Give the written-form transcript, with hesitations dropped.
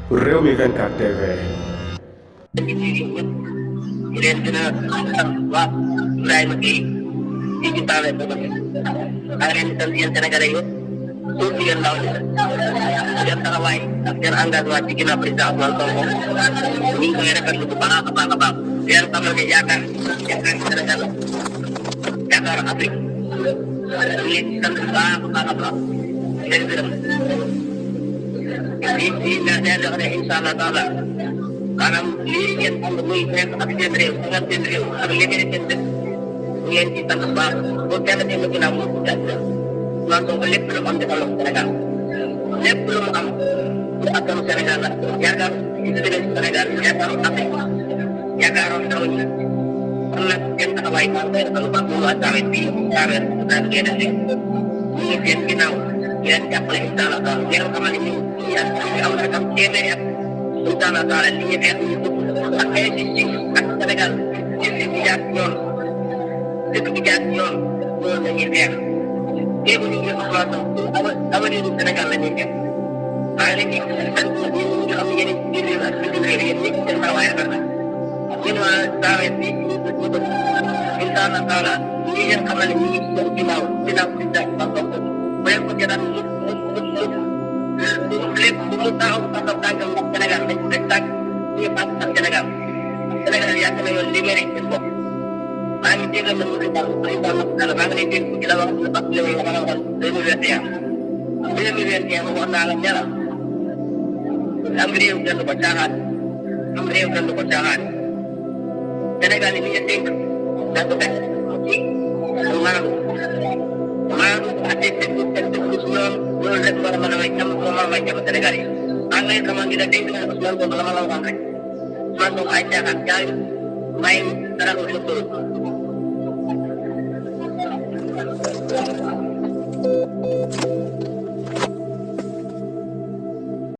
Rewmi 24 TV. di leen gën a sant waa Ibrahima Gueye fii ci Tawfekh Production maa ngi leen di sant yéen Sénégalais yëpp suuf si yéen ndaw ñi seen taxawaay ak seen engagement ci ginnaaw président Ousmane Sonko ñu ngi koy rafetlu bu baax a baax a baax di leen xamal ne yaakaar Sénégal yaakaar Afrique ñu ngi leen di sant bu baax a baax a baax di leen gërëm di wax ne incha allah taala maanaam lii ngeen xam ne muy nekk ak seen réew ak seen réew ak li ngeen seen dëkk ñu leen ci sant bu baax boo kenn dem ginnaaw mu ci jàpp Ousmane Sonko lépp lu mu am defal ko Sénégal lépp lu mu am pour askanu Sénégal la yaakaar ci Sénégal yaakaaru Afrique yaakaaroon ndaw ñi kon nag seen taxawaay maa ngi koy defal bu baax moom waa Tawfekh bii Tawfekh daal ngeen def ñu ngi seen ginnaaw ñu leen jàppale incha allah taala ngeen xamal ne ñu am na tam téeméeri at incha allah taala li ñu xeex ñu ak ay ak Sénégal dëkk bi jaar ci yoon dëkk bi jaar ci yoon loolu la ñuy xeex léegi ñu ngi Ousmane Sonko avenir du Sénégal la ñuy xeex maa ngi leen di sant ñun ñu xam yéen ci biir réew ak bitim réew yéen ñëpp seen taxawaay rafet na ñun waa Tawfekh bi ñu bëgg incha allah taala ñi ngeen xamal ne ñu ngi seen ginnaaw président Sonko bu leen ko jëlaat lépp bu mu taxaw taxaw tànkam ndax Sénégal dañ rek tànk ñu pass ak Sénégal Sénégal yàgg na yoon libéré seen bopp maa ngi déggal na président Macky Sall maa ngi lay dégg ci la wax ne parce que yow la ma waxoon 2021 wax naa la ñara am réew kenn ko caaxaan am réew kenn ko caaxaan Sénégal yi ñu dénk da ko teg ci maanaam ak loolu rek war a mën a may jàmm moo mën a may jàmm Sénégal yi maa ngi lay xamal ni la dénk na Ousmane Sonko la ma la waxoon rek Ousmane Sonko ay caaxaan jaay may dara ko